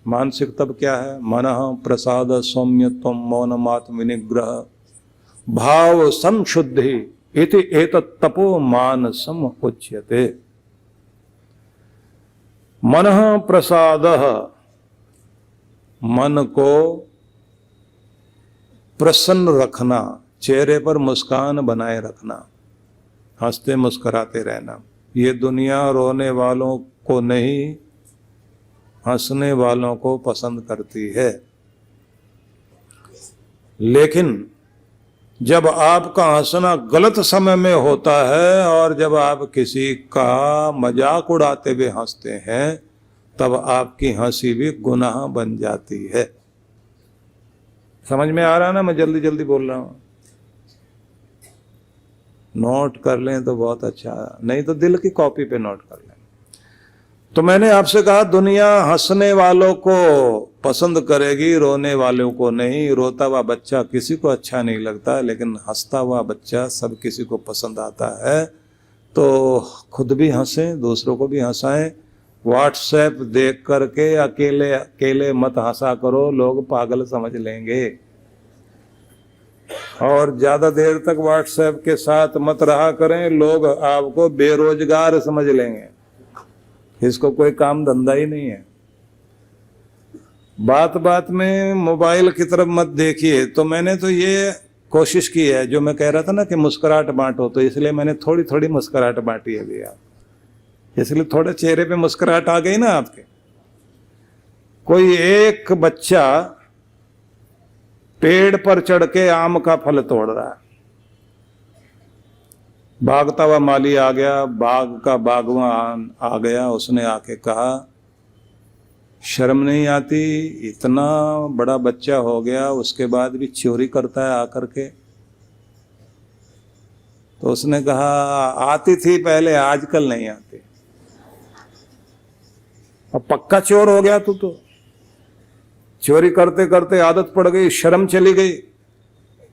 मानसिक तप क्या है? मनः प्रसाद सौम्यत्वम मौनमात्म विनिग्रह भाव संशुद्धि इति एतत् तपो मानसम उच्यते। मनः प्रसादः, मन को प्रसन्न रखना, चेहरे पर मुस्कान बनाए रखना, हंसते मुस्कुराते रहना। ये दुनिया रोने वालों को नहीं, हंसने वालों को पसंद करती है। लेकिन जब आपका हंसना गलत समय में होता है और जब आप किसी का मजाक उड़ाते हुए हंसते हैं, तब आपकी हंसी भी गुनाह बन जाती है। समझ में आ रहा ना? मैं जल्दी जल्दी बोल रहा हूं, नोट कर लें तो बहुत अच्छा, नहीं तो दिल की कॉपी पे नोट कर लें। तो मैंने आपसे कहा दुनिया हंसने वालों को पसंद करेगी, रोने वालों को नहीं। रोता हुआ बच्चा किसी को अच्छा नहीं लगता, लेकिन हंसता हुआ बच्चा सब किसी को पसंद आता है। तो खुद भी हंसें, दूसरों को भी हंसाएं। व्हाट्सएप देख करके अकेले अकेले मत हंसा करो, लोग पागल समझ लेंगे। और ज्यादा देर तक व्हाट्सएप के साथ मत रहा करें, लोग आपको बेरोजगार समझ लेंगे। इसको कोई काम धंधा ही नहीं है। बात बात में मोबाइल की तरफ मत देखिए। तो मैंने तो ये कोशिश की है, जो मैं कह रहा था ना कि मुस्कुराहट बांटो, तो इसलिए मैंने थोड़ी थोड़ी मुस्कुराहट बांटी है भैया, इसलिए थोड़े चेहरे पे मुस्कुराहट आ गई ना आपके। कोई एक बच्चा पेड़ पर चढ़ के आम का फल तोड़ रहा है, भागता हुआ माली आ गया, बाग का बागवान आ गया, उसने आके कहा शर्म नहीं आती, इतना बड़ा बच्चा हो गया उसके बाद भी चोरी करता है आकर के। तो उसने कहा आती थी पहले, आजकल नहीं आती। अब पक्का चोर हो गया तू तो, चोरी करते करते आदत पड़ गई, शर्म चली गई।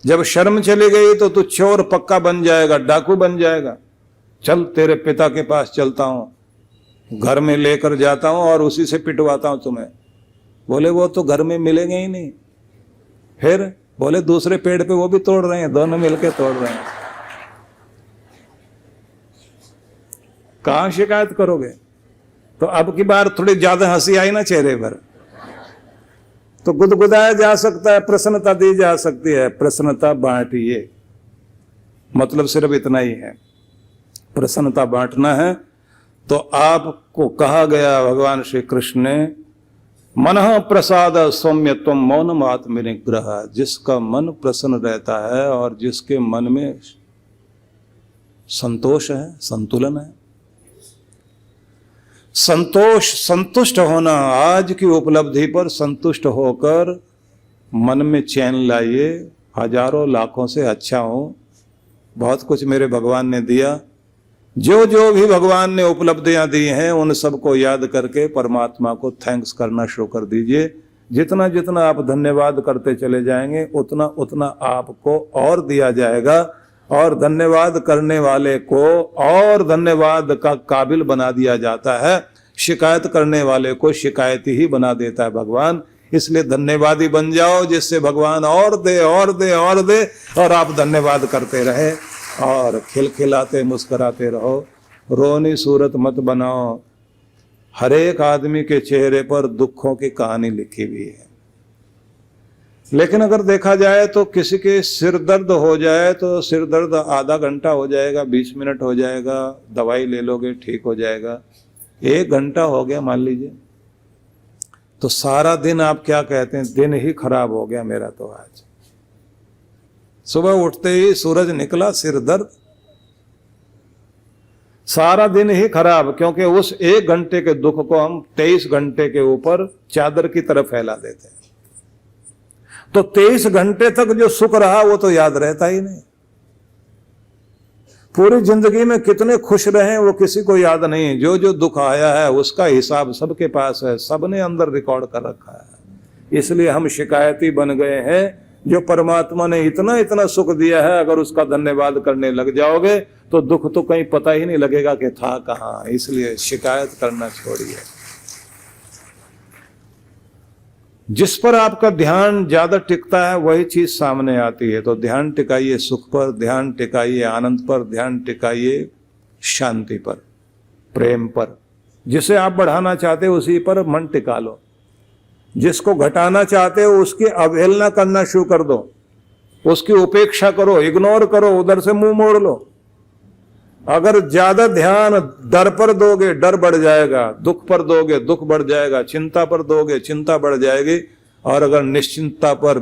जब शर्म चली गई तो तू चोर पक्का बन जाएगा, डाकू बन जाएगा। चल तेरे पिता के पास चलता हूं, घर में लेकर जाता हूं और उसी से पिटवाता हूं तुम्हें। बोले वो तो घर में मिलेंगे ही नहीं। फिर बोले दूसरे पेड़ पे वो भी तोड़ रहे हैं, दोनों मिलके तोड़ रहे हैं। कहां शिकायत करोगे? तो अब की बार थोड़ी ज्यादा हंसी आई ना चेहरे पर, तो गुदगुदाया जा सकता है, प्रसन्नता दी जा सकती है। प्रसन्नता बांटिए, मतलब सिर्फ इतना ही है, प्रसन्नता बांटना है। तो आपको कहा गया भगवान श्री कृष्ण ने, मनः प्रसाद सौम्यत्वम मौनम आत्म विनिग्रह, जिसका मन प्रसन्न रहता है और जिसके मन में संतोष है, संतुलन है। संतोष, संतुष्ट होना, आज की उपलब्धि पर संतुष्ट होकर मन में चैन लाइए। हजारों लाखों से अच्छा हूं, बहुत कुछ मेरे भगवान ने दिया। जो जो भी भगवान ने उपलब्धियां दी हैं उन सबको याद करके परमात्मा को थैंक्स करना शुरू कर दीजिए। जितना जितना आप धन्यवाद करते चले जाएंगे उतना उतना आपको और दिया जाएगा, और धन्यवाद करने वाले को और धन्यवाद का काबिल बना दिया जाता है। शिकायत करने वाले को शिकायती ही बना देता है भगवान। इसलिए धन्यवादी बन जाओ, जिससे भगवान और दे और दे और दे, और आप धन्यवाद करते रहे और खिलखिलाते मुस्कुराते रहो। रोनी सूरत मत बनाओ। हर एक आदमी के चेहरे पर दुखों की कहानी लिखी हुई है। लेकिन अगर देखा जाए तो किसी के सिर दर्द हो जाए तो सिर दर्द आधा घंटा हो जाएगा, 20 मिनट हो जाएगा, दवाई ले लोगे ठीक हो जाएगा। 1 घंटा हो गया मान लीजिए, तो सारा दिन आप क्या कहते हैं, दिन ही खराब हो गया मेरा तो आज। सुबह उठते ही सूरज निकला, सिर दर्द, सारा दिन ही खराब। क्योंकि उस 1 घंटे के दुख को हम 23 घंटे के ऊपर चादर की तरफ फैला देते हैं। तो 23 घंटे तक जो सुख रहा वो तो याद रहता ही नहीं। पूरी जिंदगी में कितने खुश रहे वो किसी को याद नहीं। जो जो दुख आया है उसका हिसाब सबके पास है, सबने अंदर रिकॉर्ड कर रखा है। इसलिए हम शिकायती बन गए हैं। जो परमात्मा ने इतना इतना सुख दिया है, अगर उसका धन्यवाद करने लग जाओगे तो दुख तो कहीं पता ही नहीं लगेगा कि था कहां। इसलिए शिकायत करना छोड़िए। जिस पर आपका ध्यान ज्यादा टिकता है वही चीज सामने आती है। तो ध्यान टिकाइए सुख पर, ध्यान टिकाइए आनंद पर, ध्यान टिकाइए शांति पर, प्रेम पर। जिसे आप बढ़ाना चाहते हो उसी पर मन टिका लो, जिसको घटाना चाहते हो उसकी अवहेलना करना शुरू कर दो, उसकी उपेक्षा करो, इग्नोर करो, उधर से मुंह मोड़ लो। अगर ज्यादा ध्यान डर पर दोगे डर बढ़ जाएगा, दुख पर दोगे दुख बढ़ जाएगा, चिंता पर दोगे चिंता बढ़ जाएगी। और अगर निश्चिंतता पर,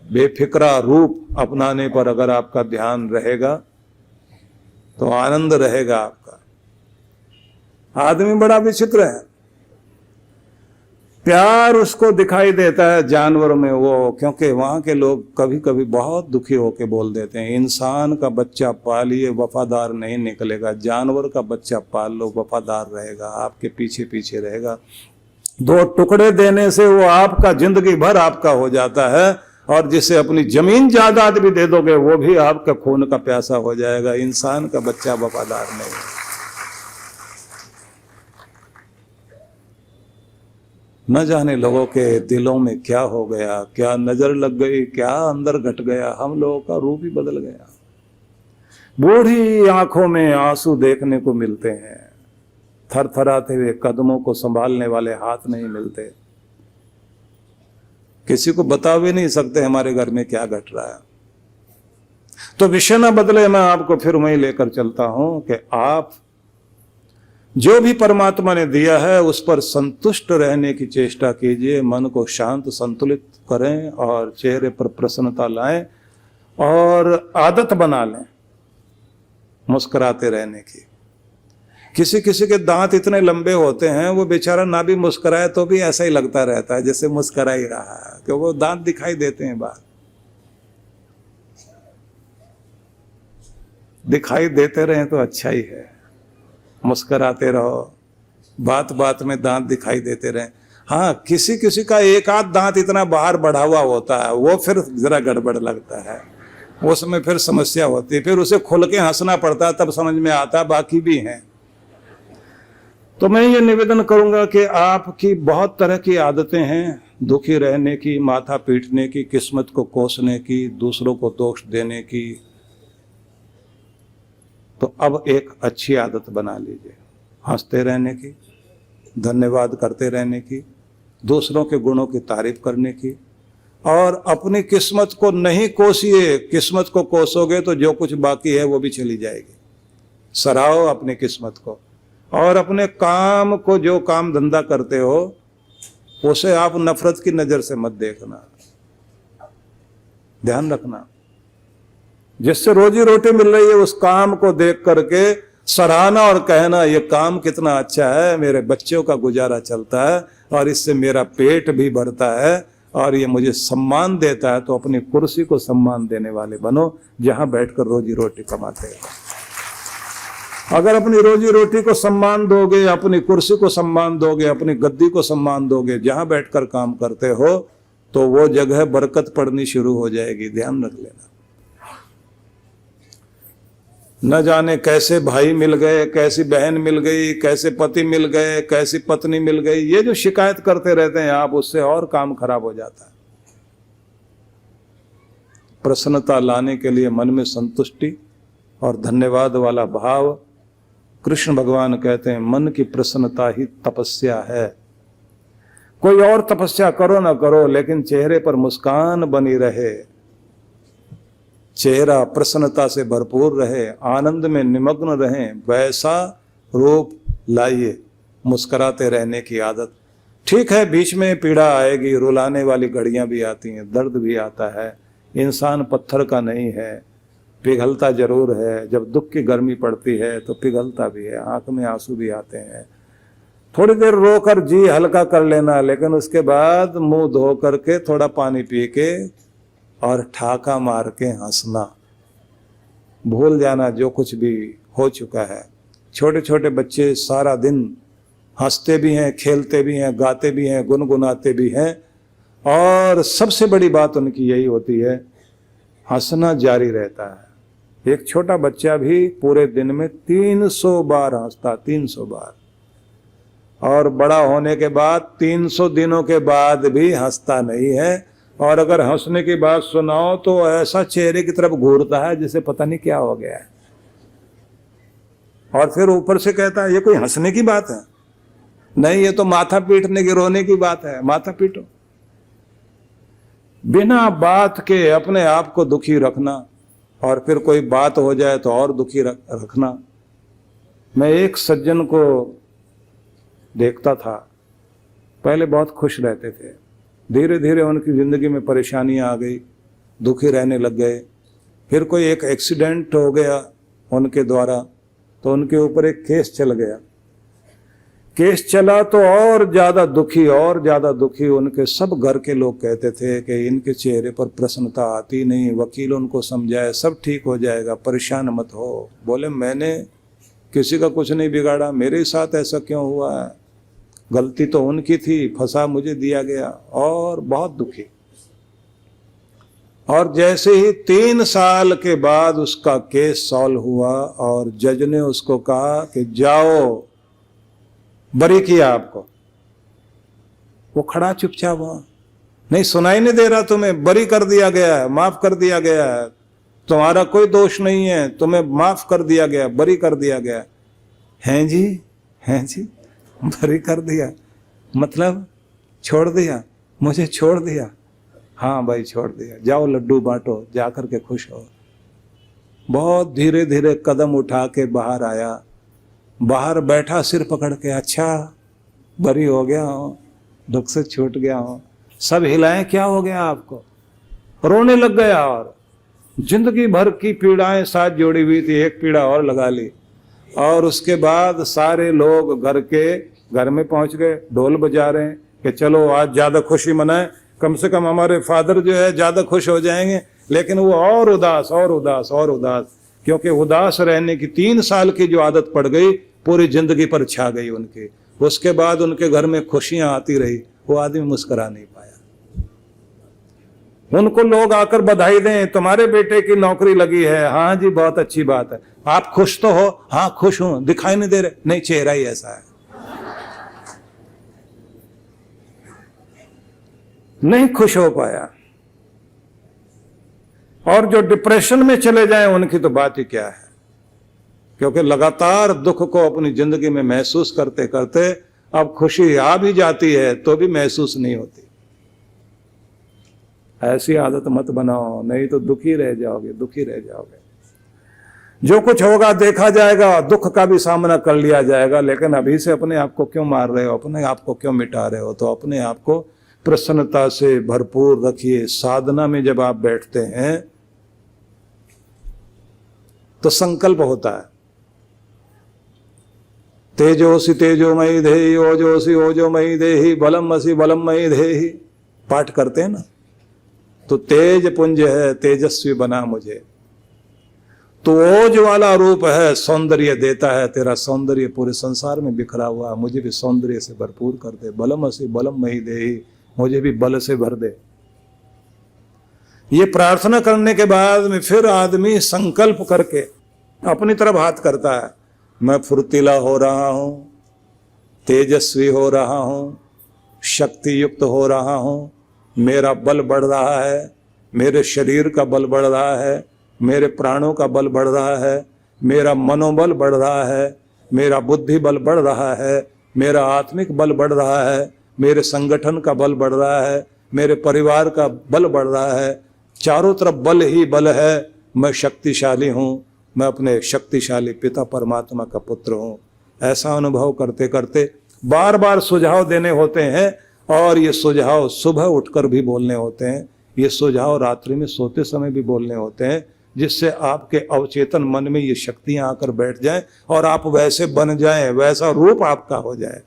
बेफिक्रा रूप अपनाने पर अगर आपका ध्यान रहेगा तो आनंद रहेगा आपका। आदमी बड़ा विचित्र है, प्यार उसको दिखाई देता है जानवर में वो, क्योंकि वहां के लोग कभी कभी बहुत दुखी होके बोल देते हैं, इंसान का बच्चा पालिए वफादार नहीं निकलेगा, जानवर का बच्चा पाल लो वफादार रहेगा, आपके पीछे पीछे रहेगा। 2 टुकड़े देने से वो आपका जिंदगी भर आपका हो जाता है, और जिसे अपनी जमीन जायदाद भी दे दोगे वो भी आपका खून का प्यासा हो जाएगा। इंसान का बच्चा वफादार नहीं है। न जाने लोगों के दिलों में क्या हो गया, क्या नजर लग गई, क्या अंदर घट गया, हम लोगों का रूप ही बदल गया। बूढ़ी आंखों में आंसू देखने को मिलते हैं, थरथराते हुए कदमों को संभालने वाले हाथ नहीं मिलते। किसी को बता भी नहीं सकते हमारे घर में क्या घट रहा है। तो विषय ना बदले, मैं आपको फिर वहीं लेकर चलता हूं कि आप जो भी परमात्मा ने दिया है उस पर संतुष्ट रहने की चेष्टा कीजिए। मन को शांत संतुलित करें और चेहरे पर प्रसन्नता लाएं और आदत बना लें मुस्कुराते रहने की। किसी किसी के दांत इतने लंबे होते हैं वो बेचारा ना भी मुस्कुराए तो भी ऐसा ही लगता रहता है जैसे मुस्कुरा ही रहा है, क्योंकि वो दांत दिखाई देते हैं बाहर। दिखाई देते रहे तो अच्छा ही है, मुस्कुराते रहो, बात बात में दांत दिखाई देते रहे। हाँ, किसी किसी का एक आध दांत इतना बाहर बढ़ा हुआ होता है वो फिर जरा गड़बड़ लगता है, उसमें फिर समस्या होती है, फिर उसे खुल के हंसना पड़ता है तब समझ में आता, बाकी भी हैं। तो मैं ये निवेदन करूंगा कि आपकी बहुत तरह की आदतें हैं, दुखी रहने की, माथा पीटने की, किस्मत को कोसने की, दूसरों को दोष देने की। तो अब एक अच्छी आदत बना लीजिए, हंसते रहने की, धन्यवाद करते रहने की, दूसरों के गुणों की तारीफ करने की, और अपनी किस्मत को नहीं कोसिए। किस्मत को कोसोगे तो जो कुछ बाकी है वो भी चली जाएगी। सराहो अपनी किस्मत को, और अपने काम को, जो काम धंधा करते हो उसे आप नफरत की नजर से मत देखना, ध्यान रखना। जिससे रोजी रोटी मिल रही है उस काम को देख करके सराहना और कहना ये काम कितना अच्छा है, मेरे बच्चों का गुजारा चलता है और इससे मेरा पेट भी भरता है और ये मुझे सम्मान देता है। तो अपनी कुर्सी को सम्मान देने वाले बनो जहां बैठकर रोजी रोटी कमाते हैं। अगर अपनी रोजी रोटी को सम्मान दोगे, अपनी कुर्सी को सम्मान दोगे, अपनी गद्दी को सम्मान दोगे, जहां बैठकर काम करते हो, तो वो जगह बरकत पड़नी शुरू हो जाएगी। ध्यान रख लेना। न जाने कैसे भाई मिल गए, कैसी बहन मिल गई, कैसे पति मिल गए, कैसी पत्नी मिल गई, ये जो शिकायत करते रहते हैं आप, उससे और काम खराब हो जाता है। प्रसन्नता लाने के लिए मन में संतुष्टि और धन्यवाद वाला भाव, कृष्ण भगवान कहते हैं मन की प्रसन्नता ही तपस्या है। कोई और तपस्या करो ना करो, लेकिन चेहरे पर मुस्कान बनी रहे, चेहरा प्रसन्नता से भरपूर रहे, आनंद में निमग्न रहें, वैसा रूप लाइए। मुस्कुराते रहने की आदत। ठीक है, बीच में पीड़ा आएगी, रुलाने वाली घड़ियां भी आती हैं, दर्द भी आता है। इंसान पत्थर का नहीं है, पिघलता जरूर है। जब दुख की गर्मी पड़ती है तो पिघलता भी है, आंख में आंसू भी आते हैं। थोड़ी देर रोकर जी हल्का कर लेना, लेकिन उसके बाद मुंह धो करके थोड़ा पानी पी के और ठाका मार के हंसना, भूल जाना जो कुछ भी हो चुका है। छोटे छोटे बच्चे सारा दिन हंसते भी हैं, खेलते भी हैं, गाते भी हैं, गुनगुनाते भी हैं, और सबसे बड़ी बात उनकी यही होती है, हंसना जारी रहता है। एक छोटा बच्चा भी पूरे दिन में 300 बार हंसता, 300 बार। और बड़ा होने के बाद 300 दिनों के बाद भी हंसता नहीं है, और अगर हंसने की बात सुनाओ तो ऐसा चेहरे की तरफ घूरता है जिसे पता नहीं क्या हो गया है, और फिर ऊपर से कहता है ये कोई हंसने की बात है? नहीं, ये तो माथा पीटने की, रोने की बात है। माथा पीटो। बिना बात के अपने आप को दुखी रखना, और फिर कोई बात हो जाए तो और दुखी रखना। मैं एक सज्जन को देखता था, पहले बहुत खुश रहते थे, धीरे धीरे उनकी जिंदगी में परेशानियां आ गई, दुखी रहने लग गए। फिर कोई एक एक्सीडेंट हो गया उनके द्वारा, तो उनके ऊपर एक केस चल गया। केस चला तो और ज्यादा दुखी, और ज्यादा दुखी। उनके सब घर के लोग कहते थे कि इनके चेहरे पर प्रसन्नता आती नहीं। वकील उनको समझाए सब ठीक हो जाएगा, परेशान मत हो। बोले मैंने किसी का कुछ नहीं बिगाड़ा, मेरे साथ ऐसा क्यों हुआ है? गलती तो उनकी थी, फंसा मुझे दिया गया। और बहुत दुखी। और जैसे ही 3 साल के बाद उसका केस सॉल्व हुआ और जज ने उसको कहा कि जाओ, बरी किया आपको, वो खड़ा चुपचाप हुआ। नहीं, सुनाई नहीं दे रहा तुम्हें? बरी कर दिया गया है, माफ कर दिया गया है, तुम्हारा कोई दोष नहीं है, तुम्हें माफ कर दिया गया, बरी कर दिया गया। हैं जी, हैं जी, बरी कर दिया मतलब छोड़ दिया? मुझे छोड़ दिया? हाँ भाई छोड़ दिया, जाओ लड्डू बांटो, जाकर के खुश हो। बहुत धीरे धीरे कदम उठा के बाहर आया, बाहर बैठा सिर पकड़ के, अच्छा बरी हो गया हो, दुख से छूट गया हो। सब हिलाएं, क्या हो गया आपको? रोने लग गया, और जिंदगी भर की पीड़ाएं साथ जोड़ी हुई थी, एक पीड़ा और लगा ली। और उसके बाद सारे लोग घर में पहुंच गए, ढोल बजा रहे हैं कि चलो आज ज्यादा खुशी मनाएं, कम से कम हमारे फादर जो है ज्यादा खुश हो जाएंगे। लेकिन वो और उदास, और उदास, और उदास, क्योंकि उदास रहने की 3 साल की जो आदत पड़ गई पूरी जिंदगी पर छा गई उनकी। उसके बाद उनके घर में खुशियां आती रही, वो आदमी मुस्कुरा नहीं पाया। उनको लोग आकर बधाई दें, तुम्हारे बेटे की नौकरी लगी है, हाँ जी बहुत अच्छी बात है, आप खुश तो हो? हाँ खुश हूं, दिखाई नहीं दे रहे? नहीं, चेहरा ही ऐसा है। नहीं खुश हो पाया। और जो डिप्रेशन में चले जाएं उनकी तो बात ही क्या है, क्योंकि लगातार दुख को अपनी जिंदगी में महसूस करते करते अब खुशी आ भी जाती है तो भी महसूस नहीं होती। ऐसी आदत मत बनाओ, नहीं तो दुखी रह जाओगे, दुखी रह जाओगे। जो कुछ होगा देखा जाएगा, दुख का भी सामना कर लिया जाएगा। लेकिन अभी से अपने आप को क्यों मार रहे हो, अपने आप को क्यों मिटा रहे हो? तो अपने आप को प्रसन्नता से भरपूर रखिए। साधना में जब आप बैठते हैं तो संकल्प होता है, तेजोसी तेजोमयी देहि, ओजोसी ओजोमयी देहि, बलमसी बलमयी देहि। पाठ करते हैं ना, तो तेज पुंज है, तेजस्वी बना मुझे। तो ओज वाला रूप है, सौंदर्य देता है, तेरा सौंदर्य पूरे संसार में बिखरा हुआ है, मुझे भी सौंदर्य से भरपूर कर दे। बलमसी बलमयी देहि, मुझे भी बल से भर दे। ये प्रार्थना करने के बाद में फिर आदमी संकल्प करके अपनी तरफ हाथ करता है, मैं फुर्तीला हो रहा हूं, तेजस्वी हो रहा हूं, शक्ति युक्त हो रहा हूं, मेरा बल बढ़ रहा है, मेरे शरीर का बल बढ़ रहा है, मेरे प्राणों का बल बढ़ रहा है, मेरा मनोबल बढ़ रहा है, मेरा बुद्धि बल बढ़ रहा है, मेरा आत्मिक बल बढ़ रहा है, मेरे संगठन का बल बढ़ रहा है, मेरे परिवार का बल बढ़ रहा है, चारों तरफ बल ही बल है। मैं शक्तिशाली हूँ, मैं अपने शक्तिशाली पिता परमात्मा का पुत्र हूँ। ऐसा अनुभव करते करते बार बार सुझाव देने होते हैं, और ये सुझाव सुबह उठकर भी बोलने होते हैं, ये सुझाव रात्रि में सोते समय भी बोलने होते हैं, जिससे आपके अवचेतन मन में ये शक्तियां आकर बैठ जाएं और आप वैसे बन जाएं, वैसा रूप आपका हो जाए।